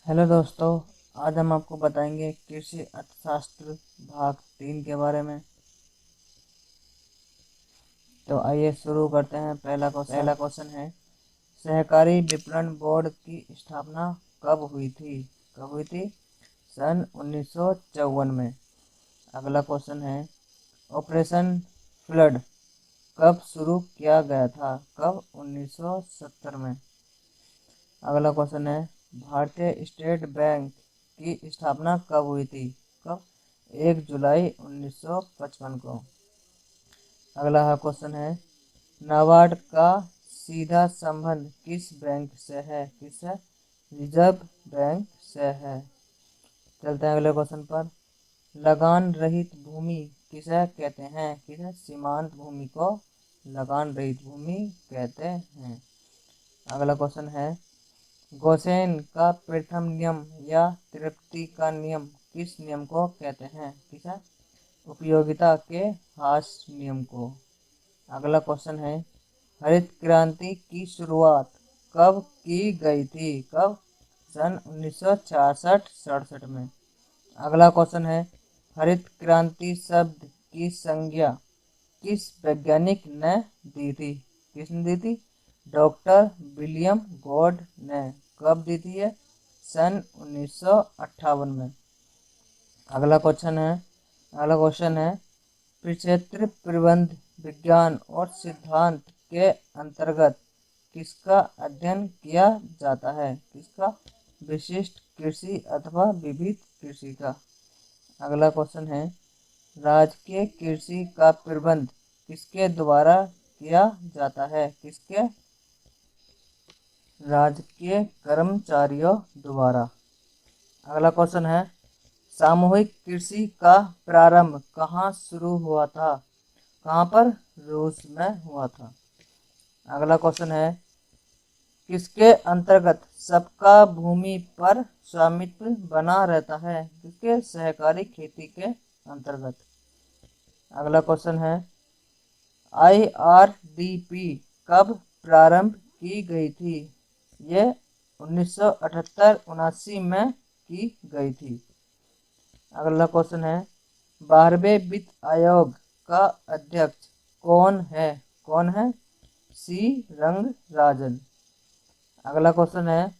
Hello दोस्तों, आज हम आपको बताएंगे कृषि अर्थशास्त्र भाग 3 के बारे में। तो आइए शुरू करते हैं। पहला क्वेश्चन है, सहकारी विपणन बोर्ड की स्थापना कब हुई थी? सन 1954 में। अगला क्वेश्चन है, ऑपरेशन फ्लड कब शुरू किया गया था? 1970 में। अगला क्वेश्चन है, भारतीय स्टेट बैंक की स्थापना कब हुई थी? कब? 1 जुलाई 1955 को। अगला क्वेश्चन है, नाबार्ड का सीधा संबंध किस बैंक से है? किससे? रिजर्व बैंक से है। चलते हैं अगले क्वेश्चन पर। लगान रहित भूमि किसे कहते हैं? किसे? सीमांत भूमि को लगान रहित भूमि कहते हैं। अगला क्वेश्चन है, गोसेन का प्रथम नियम या तृप्ति का नियम किस नियम को कहते हैं? किसे? उपयोगिता के ह्रास नियम को। अगला क्वेश्चन है, हरित क्रांति की शुरुआत कब की गई थी? कब? सन 1966-67 में। अगला क्वेश्चन है, हरित क्रांति शब्द की संज्ञा किस वैज्ञानिक ने दी थी? किसने दी थी? डॉक्टर विलियम गॉड ने। कब दी थी ये? सन 1958 में। अगला क्वेश्चन है, क्षेत्र प्रबंध विज्ञान और सिद्धांत के अंतर्गत किसका अध्ययन किया जाता है? किसका? विशिष्ट कृषि अथवा विविध कृषि का। अगला क्वेश्चन है, राजकीय कृषि का प्रबंध किसके द्वारा किया जाता है? किसके? राजकीय कर्मचारियों द्वारा। अगला क्वेश्चन है, सामूहिक कृषि का प्रारंभ कहाँ शुरू हुआ था? कहाँ पर? रूस में हुआ था। अगला क्वेश्चन है, किसके अंतर्गत सबका भूमि पर स्वामित्व बना रहता है? किसके? सहकारी खेती के अंतर्गत। अगला क्वेश्चन है, IRDP कब प्रारंभ की गई थी? ये 1978-79 में की गई थी। अगला क्वेश्चन है, 12वें वित्त आयोग का अध्यक्ष कौन है? कौन है? सी रंगराजन। अगला क्वेश्चन है,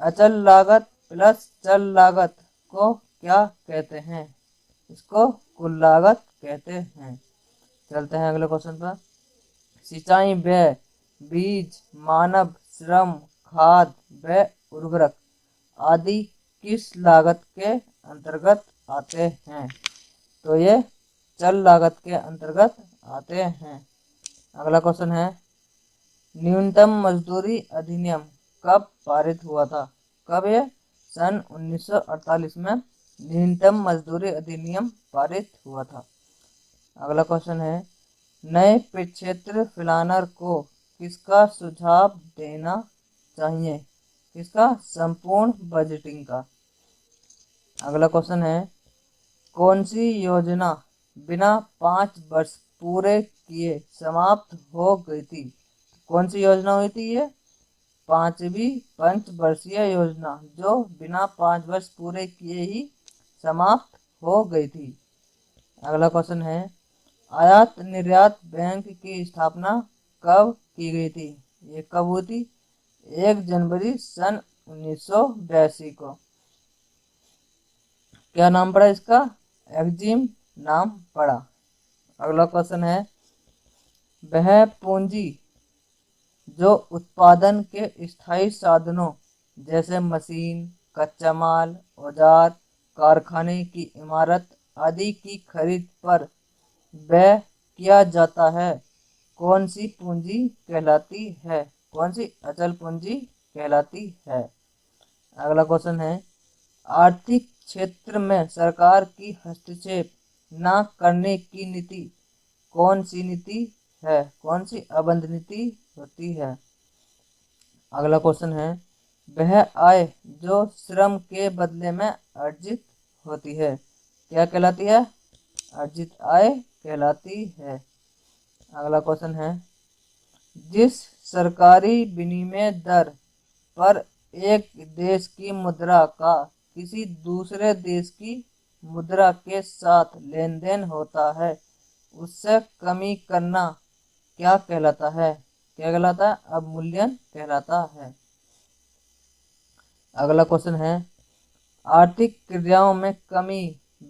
अचल लागत प्लस चल लागत को क्या कहते हैं? इसको कुल लागत कहते हैं। चलते हैं अगले क्वेश्चन पर। सिंचाई व्यय, बीज, मानव श्रम, खाद व उर्वरक आदि किस लागत के अंतर्गत आते हैं? तो ये चल लागत के अंतर्गत आते हैं। अगला क्वेश्चन है, न्यूनतम मजदूरी अधिनियम कब पारित हुआ था? कब ये? सन 1948 में न्यूनतम मजदूरी अधिनियम पारित हुआ था। अगला क्वेश्चन है, नए प्रक्षेत्र प्लानर को किसका सुझाव देना चाहिए? किसका? संपूर्ण बजटिंग का। अगला क्वेश्चन है, कौन सी योजना बिना 5 वर्ष पूरे किए समाप्त हो गई थी? कौन सी योजना हुई थी ये? 5वीं पंचवर्षीय योजना, जो बिना 5 वर्ष पूरे किए ही समाप्त हो गई थी। अगला क्वेश्चन है, आयात निर्यात बैंक की स्थापना कब की गई थी? ये कब हुई थी? 1 जनवरी सन 1982 को। क्या नाम पड़ा इसका? एक्जिम नाम पड़ा। अगला क्वेश्चन है, वह पूंजी जो उत्पादन के स्थायी साधनों जैसे मशीन, कच्चा माल, औजार, कारखाने की इमारत आदि की खरीद पर व्यय किया जाता है, कौन सी पूंजी कहलाती है? कौन सी? अचल पूंजी कहलाती है। अगला क्वेश्चन है, आर्थिक क्षेत्र में सरकार की हस्तक्षेप न करने की नीति कौन सी नीति है? कौन सी अबंध नीति होती है? अगला क्वेश्चन है, वह आय जो श्रम के बदले में अर्जित होती है क्या कहलाती है? अर्जित आय कहलाती है। अगला क्वेश्चन है, जिस सरकारी विनिमय दर पर एक देश की मुद्रा का किसी दूसरे देश की मुद्रा के साथ लेन देन होता है, उससे कमी करना क्या कहलाता है? क्या कहलाता है? अवमूल्यन कहलाता है। अगला क्वेश्चन है, आर्थिक क्रियाओं में कमी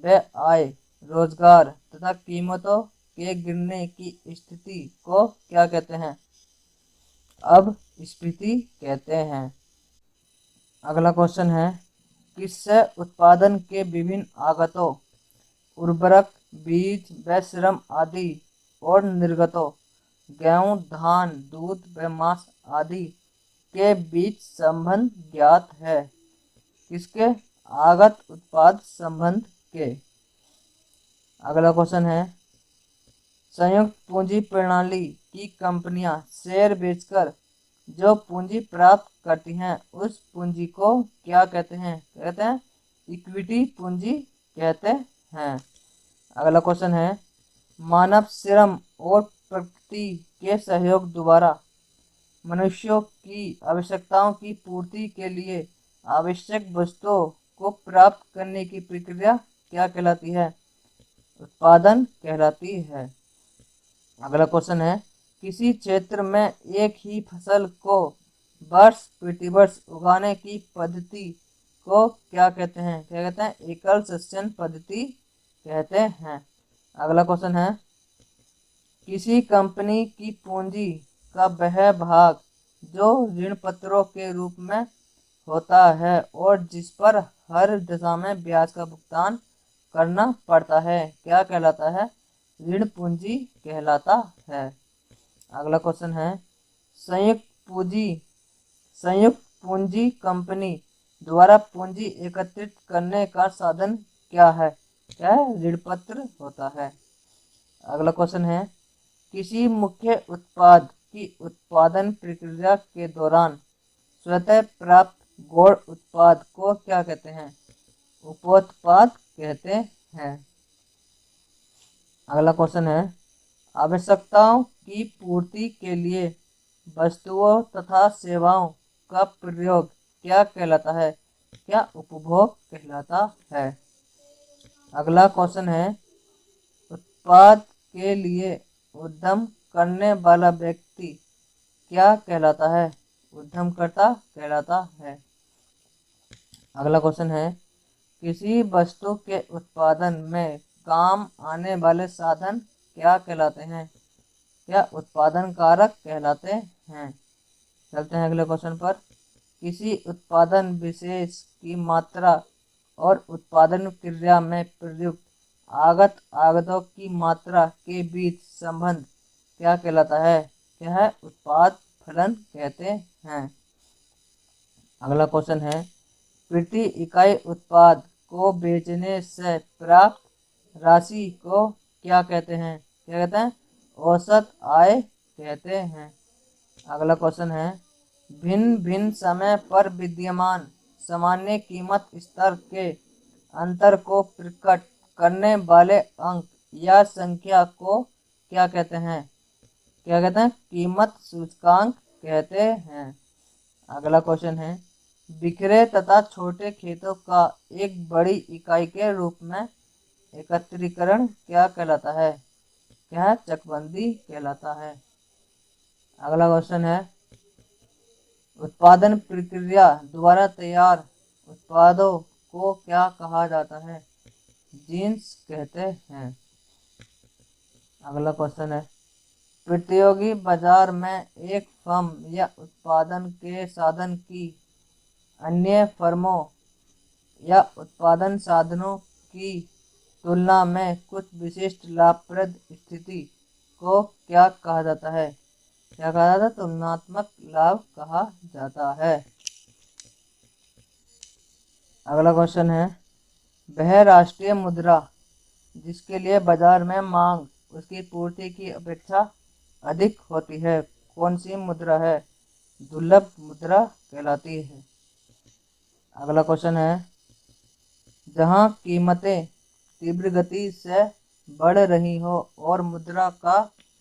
व आय, रोजगार तथा कीमतों के गिरने की स्थिति को क्या कहते हैं? अपस्फीति कहते हैं। अगला क्वेश्चन है, किससे उत्पादन के विभिन्न आगतों, उर्वरक, बीज व श्रम आदि और निर्गतों, गेहूं, धान, दूध व मांस आदि के बीच संबंध ज्ञात है? किसके? आगत उत्पाद संबंध के। अगला क्वेश्चन है, संयुक्त पूंजी प्रणाली की कंपनियां शेयर बेचकर जो पूंजी प्राप्त करती हैं उस पूंजी को क्या कहते हैं? कहते हैं इक्विटी पूंजी कहते हैं। अगला क्वेश्चन है, मानव श्रम और प्रकृति के सहयोग द्वारा मनुष्यों की आवश्यकताओं की पूर्ति के लिए आवश्यक वस्तुओं को प्राप्त करने की प्रक्रिया क्या कहलाती है? उत्पादन कहलाती है। अगला क्वेश्चन है, किसी क्षेत्र में एक ही फसल को वर्ष प्रतिवर्ष उगाने की पद्धति को क्या कहते हैं? क्या कहते हैं? एकल सस्यन पद्धति कहते हैं। अगला क्वेश्चन है, किसी कंपनी की पूंजी का वह भाग जो ऋण पत्रों के रूप में होता है और जिस पर हर दशा में ब्याज का भुगतान करना पड़ता है, क्या कहलाता है? ऋण पूंजी कहलाता है। अगला क्वेश्चन है, संयुक्त पूंजी कंपनी द्वारा पूंजी एकत्रित करने का साधन क्या है? क्या है? ऋण पत्र होता है। अगला क्वेश्चन है, किसी मुख्य उत्पाद की उत्पादन प्रक्रिया के दौरान स्वतः प्राप्त गौण उत्पाद को क्या कहते हैं? उपोत्पाद कहते हैं। अगला क्वेश्चन है, आवश्यकताओं की पूर्ति के लिए वस्तुओं तथा सेवाओं का प्रयोग क्या कहलाता है? क्या उपभोग कहलाता है? अगला क्वेश्चन है, उत्पाद के लिए उद्यम करने वाला व्यक्ति क्या कहलाता है? उद्यमकर्ता कहलाता है। अगला क्वेश्चन है, किसी वस्तु के उत्पादन में काम आने वाले साधन क्या कहलाते हैं? क्या उत्पादन कारक कहलाते हैं? चलते हैं अगले क्वेश्चन पर। किसी उत्पादन विशेष की मात्रा और उत्पादन क्रिया में प्रयुक्त आगतों की मात्रा के बीच संबंध क्या कहलाता है? क्या है? उत्पाद फलन कहते हैं। अगला क्वेश्चन है, प्रति इकाई उत्पाद को बेचने से प्राप्त राशि को क्या कहते हैं? क्या कहते हैं? औसत आय कहते हैं। अगला क्वेश्चन है, भिन्न भिन्न समय पर विद्यमान सामान्य कीमत स्तर के अंतर को प्रकट करने वाले अंक या संख्या को क्या कहते हैं? क्या कहते हैं? कीमत सूचकांक कहते हैं। अगला क्वेश्चन है, बिखरे तथा छोटे खेतों का एक बड़ी इकाई के रूप में एकत्रीकरण क्या कहलाता है? क्या है? चकबंदी कहलाता है। अगला क्वेश्चन है, उत्पादन प्रक्रिया द्वारा तैयार उत्पादों को क्या कहा जाता है? जीन्स कहते हैं। अगला क्वेश्चन है, प्रतियोगी बाजार में एक फर्म या उत्पादन के साधन की अन्य फर्मों या उत्पादन साधनों की तुलना में कुछ विशिष्ट लाभप्रद स्थिति को क्या कहा जाता है? क्या कहा जाता है? तुलनात्मक लाभ कहा जाता है। अगला क्वेश्चन है, वह राष्ट्रीय मुद्रा जिसके लिए बाजार में मांग उसकी पूर्ति की अपेक्षा अधिक होती है, कौन सी मुद्रा है? दुर्लभ मुद्रा कहलाती है। अगला क्वेश्चन है, जहां कीमतें तीव्र गति से बढ़ रही हो और मुद्रा का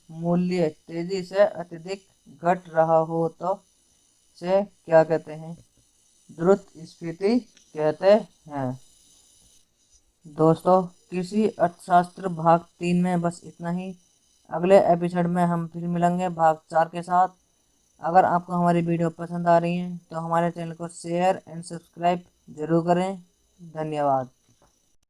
मूल्य तेजी से अत्यधिक घट रहा हो तो से क्या कहते हैं? द्रुत स्फीति कहते हैं। दोस्तों, कृषि अर्थशास्त्र भाग 3 में बस इतना ही। अगले एपिसोड में हम फिर मिलेंगे भाग 4 के साथ। अगर आपको हमारी वीडियो पसंद आ रही है तो हमारे चैनल को शेयर एंड सब्सक्राइब जरूर करें। धन्यवाद।